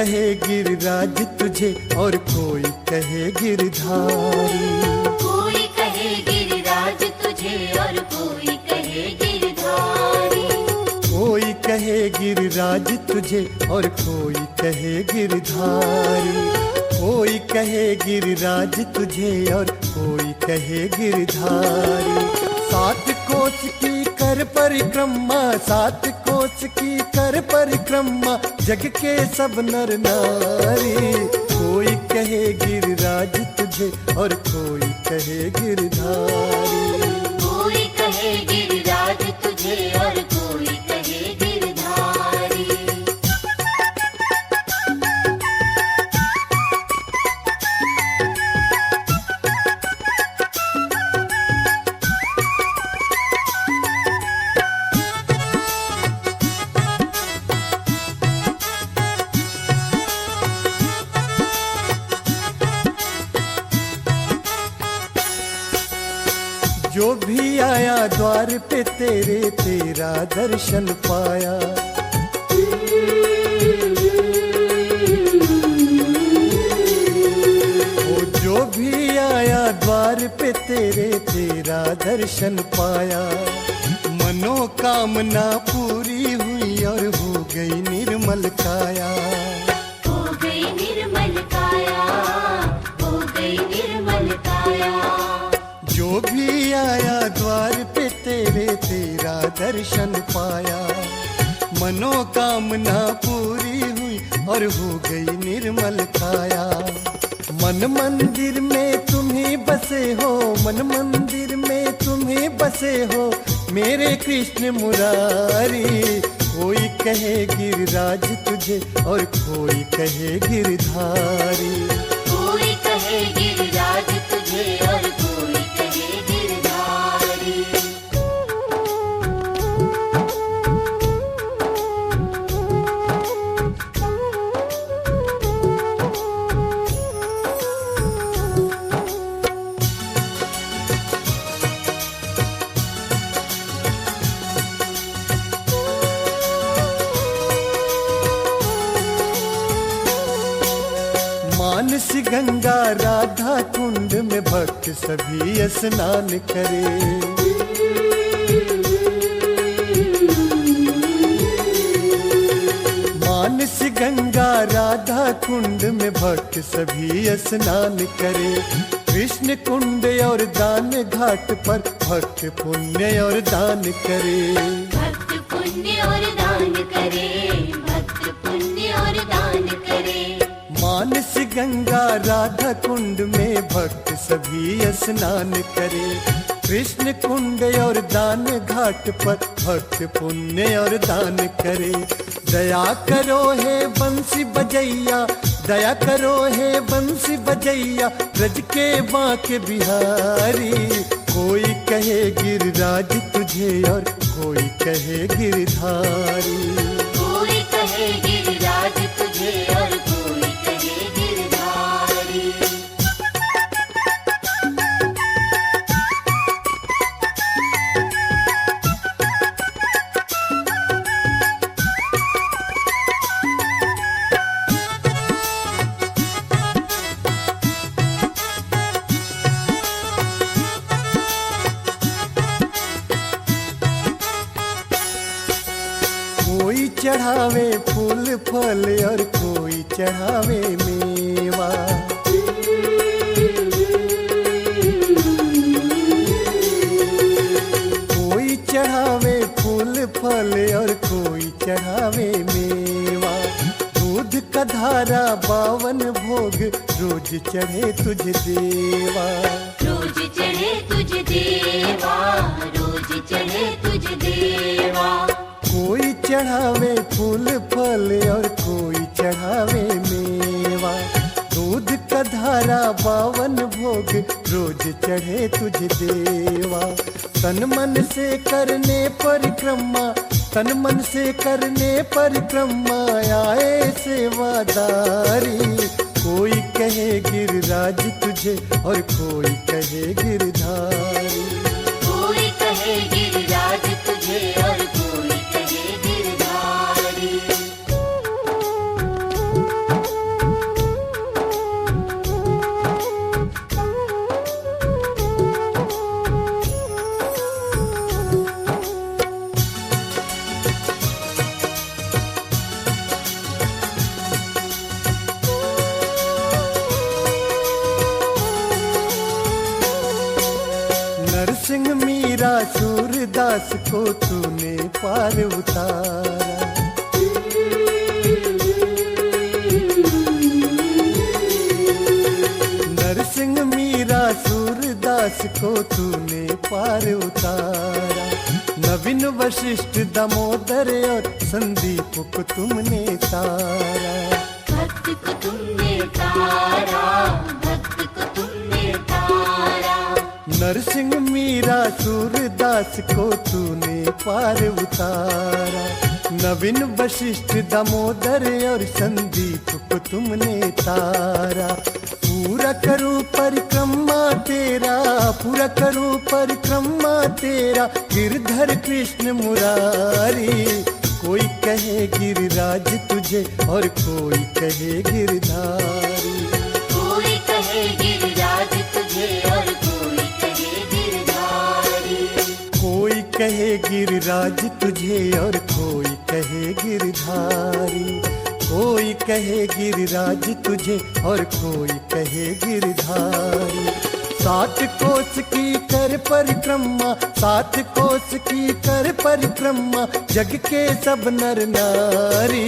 कहे गिरिराज तुझे और कोई कहे गिरधारी। कोई कहे गिरिराज तुझे और कोई कहे गिरधारी। कोई कहे गिरिराज तुझे और कोई कहे गिरधारी। कोई कहे गिरिराज तुझे और कोई कहे गिरधारी। 7 कोस की कर परिक्रमा, 7 कोस की कर परिक्रमा, जग के सब नर नारी। कोई कहे गिरिराज तुझे और कोई कहे गिरधारी। कोई कहे गिरिराज तुझे और कोई कहे गिरधारी। जो भी आया द्वार पे तेरे, तेरा दर्शन पाया। ओ जो भी आया द्वार पे तेरे, तेरा दर्शन पाया। मनोकामना पूरी हुई और हो गई निर्मल काया। हो गई निर्मल काया, हो गई निर्मल काया। जो भी आया द्वार पे तेरे, तेरा दर्शन पाया। मनोकामना पूरी हुई और हो गई निर्मल काया। मन मंदिर में तुम ही बसे हो, मन मंदिर में तुम ही बसे हो, मेरे कृष्ण मुरारी। कोई कहे गिरिराज तुझे और कोई कहे गिरधारी। कोई कहे गिरिराज तुझे और कोई कहे गिरधारी। मानस गंगा राधा कुंड में भक्त सभी स्नान करे। मानस गंगा राधा कुंड में भक्त सभी स्नान करे। कृष्ण कुंड और दान घाट पर भक्त पुण्य और दान करे। भक्त पुण्य और दान करे, भक्त पुण्य और दान करे। मानस गंगा राधा कुंड में भक्त सभी स्नान करे। कृष्ण कुंड और दान घाट पर भक्त पुण्य और दान करे। दया करो हे बंसी बजैया, दया करो हे बंसी बजैया, ब्रज के बांके बिहारी। कोई कहे गिरिराज तुझे और कोई कहे गिरधारी। कोई कहे गिरिराज तुझे और कोई कहे गिरधारी। कोई चढ़ावे फूल फल और कोई चढ़ावे मेवा। कोई चढ़ावे फूल फल और कोई चढ़ावे मेवा। दूध का धारा 52 भोग रोज चढ़े तुझ देवा। रोज चढ़े तुझ देवा, रोज चढ़े तुझ देवा। कोई चढ़ावे फूल फल और कोई चढ़ावे मेवा। दूध का धारा 52 भोग रोज चढ़े तुझ देवा। तन मन से करने परिक्रमा, तन मन से करने परिक्रमा, आए सेवादारी। कोई कहे गिरिराज तुझे और कोई कहे गिरधारी। कोई कहे गिरिराज तुझे और कोई कहे गिरधारी। नरसिंह मीरा सूरदास को तूने पार उतारा। नरसिंह मीरा सूरदास को तूने पार उतारा। नवीन वशिष्ठ दामोदर और संदीप को तुमने तारा। भक्त को तुमने तारा, भक्त को तुमने तारा। नरसिंह मीरा सूरदास को तूने पार उतारा। नवीन वशिष्ठ दामोदर और संदीप को तुमने तारा। पूरा करूं परिक्रमा तेरा, पूरा करूं परिक्रमा तेरा, गिरधर कृष्ण मुरारी। कोई कहे गिरिराज तुझे और कोई कहे गिरधारी। कोई कहे गिरिराज तुझे और कोई कहे गिरधारी। कोई कहे गिरिराज तुझे और कोई कहे गिरधारी। कोई कहे गिरिराज तुझे और कोई कहे गिरधारी। 7 कोस की कर परिक्रमा, 7 कोस की कर परिक्रमा, जग के सब नर नारी।